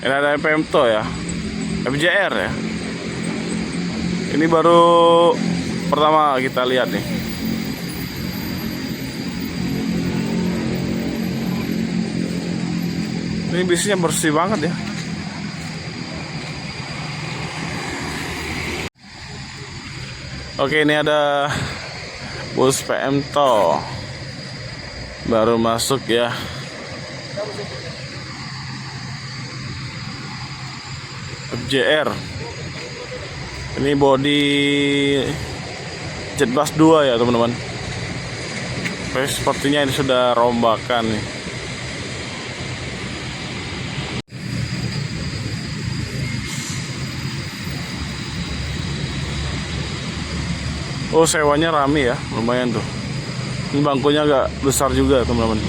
Ini ada Pemto ya, FJR ya. Ini baru pertama kita lihat nih. Ini bisnya bersih banget ya. Oke, ini ada bus Pemto baru masuk ya. FJR. Ini body Jetbus 2 ya teman-teman. Sepertinya ini sudah rombakan nih. Oh, sewanya rame ya, lumayan tuh. Ini bangkunya agak besar juga teman-teman.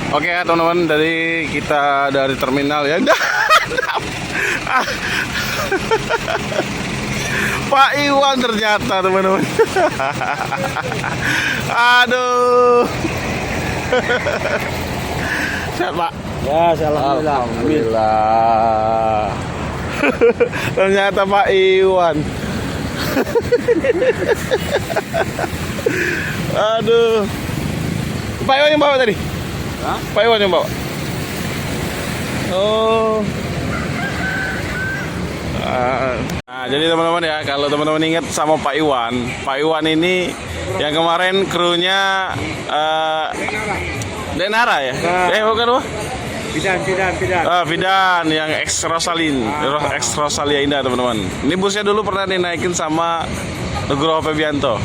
Oke ya teman-teman, kita dari terminal ya. Pak Iwan ternyata teman-teman. Aduh. Sehat Pak? Ya, alhamdulillah. Alhamdulillah. Ternyata Pak Iwan. Aduh. Pak Iwan yang bawa tadi? Hah? Pak Iwan yang bawa? Oh. Nah, jadi teman-teman ya, kalau teman-teman ingat sama Pak Iwan ini yang kemarin krunya Denara ya? Bukan apa? Bidan. Vidan yang Rosalia Indah teman-teman. Ini busnya dulu pernah dinaikin sama Nugroho Febianto.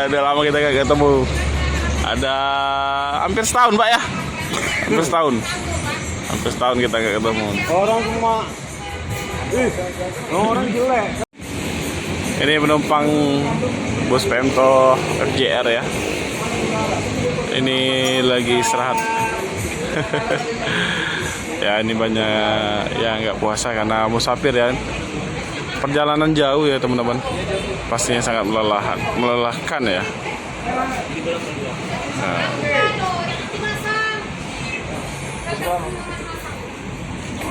Udah lama kita gak ketemu. Ada hampir setahun Pak ya? Hampir setahun kita gak ketemu. Orang semua orang jelek. Ini penumpang bus Pemto FJR ya. Ini lagi istirahat. Ya, ini banyak yang nggak puasa karena musafir ya. Perjalanan jauh ya teman-teman. Pastinya sangat melelahkan ya. Nah.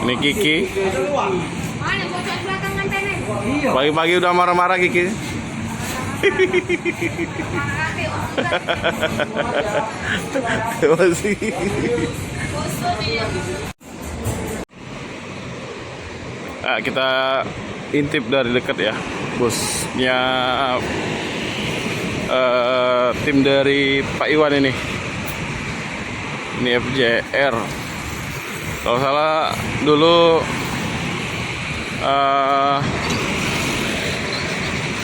Ini Kiki. Pagi-pagi udah marah-marah Kiki. Masih. Nah, kita intip dari dekat ya busnya tim dari Pak Iwan ini FJR. Kalau salah dulu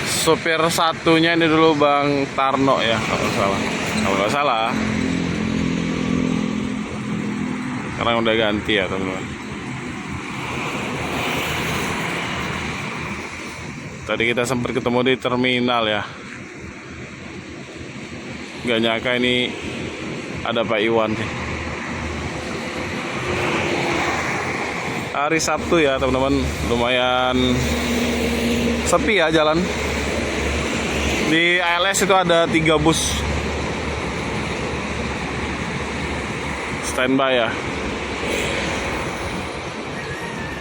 sopir satunya ini dulu Bang Tarno ya, kalau nggak salah. Sekarang udah ganti ya teman-teman. Tadi kita sempat ketemu di terminal ya. Gak nyangka ini ada Pak Iwan nih. Hari Sabtu ya teman-teman, lumayan sepi ya jalan. Di ALS itu ada 3 bus standby ya.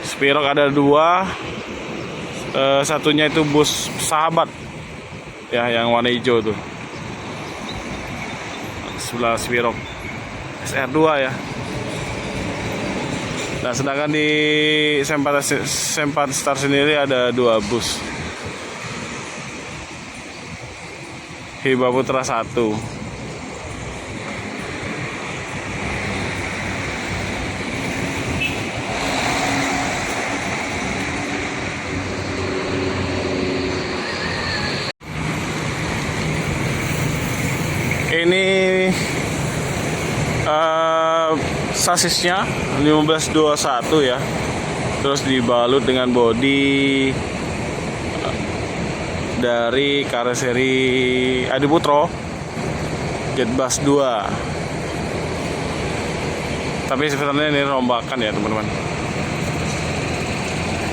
Spirok ada 2, satunya itu bus Sahabat ya, yang warna hijau tuh, sebelah Spirok SR2 ya. Nah, sedangkan di Sempat Star sendiri ada 2 bus. Hiba Putra 1. Ini sasisnya 1521 ya. Terus dibalut dengan bodi dari karoseri Adi Putro Jetbus 2. Tapi sebenarnya ini rombakan ya teman-teman.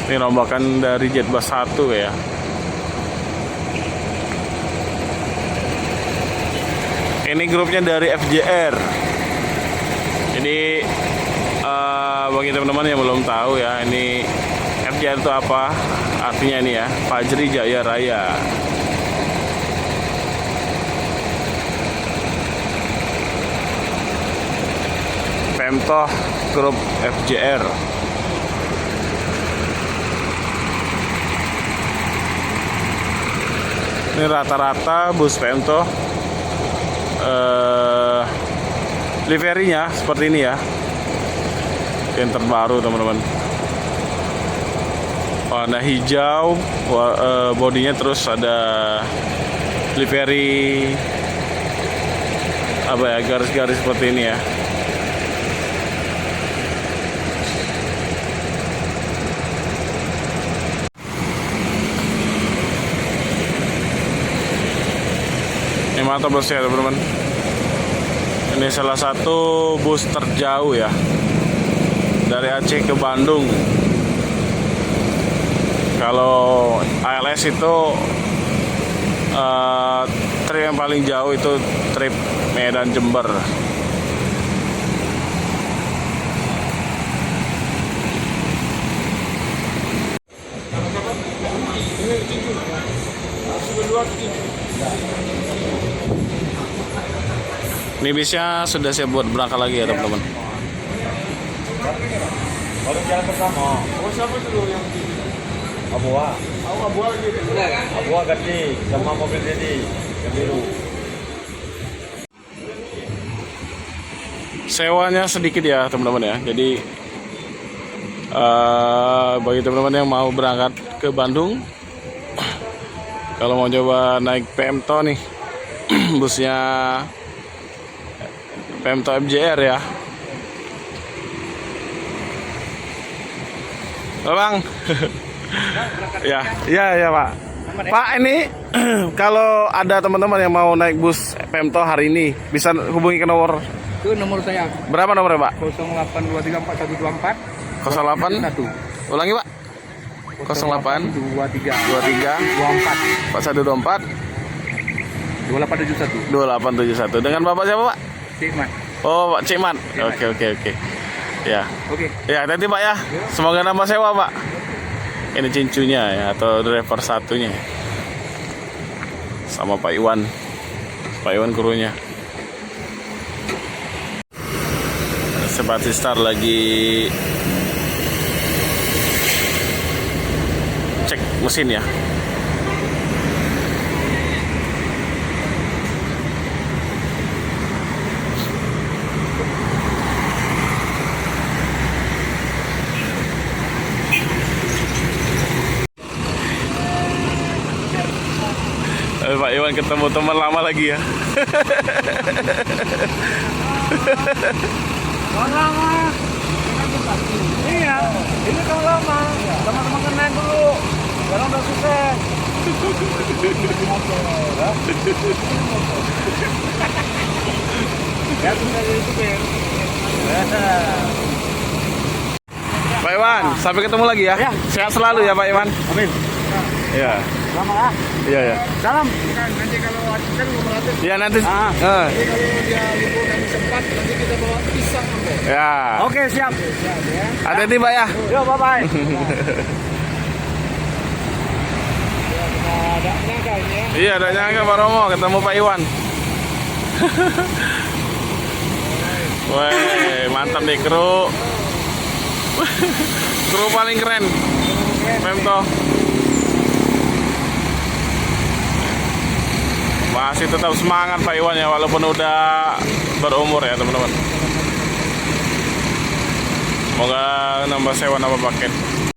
Ini rombakan dari Jetbus 1 ya. Ini grupnya dari FJR. Ini bagi teman-teman yang belum tahu ya, ini FJR itu apa? Artinya ini ya, Fajri Jaya Raya. Pemtoh Grup FJR. Ini rata-rata bus Pemtoh liverinya seperti ini ya, yang terbaru teman-teman, warna hijau, bodinya terus ada livery apa ya, garis-garis seperti ini ya. Ini mantap busnya teman-teman. Ini salah satu bus terjauh ya, dari Aceh ke Bandung. Kalau ALS itu trip yang paling jauh itu trip Medan Jember. Ini bisnya sudah siap buat berangkat lagi ya teman-teman. Baru jalan pertama. Oh, siapa dulu yang Abua. Abu lagi? Abua ganti sama mobil Dedi yang biru. Sewanya sedikit ya teman-teman ya. Jadi bagi teman-teman yang mau berangkat ke Bandung, kalau mau coba naik Pemto nih, busnya Pemto FJR ya. Halo Bang. Ya Pak. Pak, ini kalau ada teman-teman yang mau naik bus Pemto hari ini, bisa hubungi ke nomor. Itu nomor saya. Berapa nomornya Pak? 08234124 08. Ulangi Pak. 08 23 23 24 41 2871. Dengan Bapak siapa Pak? Cikmat. Oh Pak Cikmat. Oke. Ya. Oke. Ya, nanti Pak ya. Semoga nambah sewa Pak. Ini cincunya ya, atau driver satunya. Sama Pak Iwan. Pak Iwan krunya. Sebatistar lagi cek mesin ya. Pak Iwan ketemu teman lama lagi ya. Lama. Iya, ini kalau lama. Teman-teman kenal dulu. Sekarang udah sukses. Ya, sudah jadi supir. Pak Iwan, sampai ketemu lagi ya. Sehat selalu ya Pak Iwan. Amin. Iya. Selamat ah. Iya. Salam. Nanti kalau kan ngomong Iya nanti. Jadi kalau dia libur kami sempat, nanti kita bawa pisang. Ya. Oke, siap. Hati-hati Pak ya. Yo, bye-bye. Ada nyangka ini ya. Iya, ada nyangka Pak Romo ketemu Pak Iwan. Wih, mantap nih kru. Kru paling keren. Pemto. Masih tetap semangat Pak Iwan ya, walaupun udah berumur ya teman-teman. Semoga nambah sewa, nambah paket.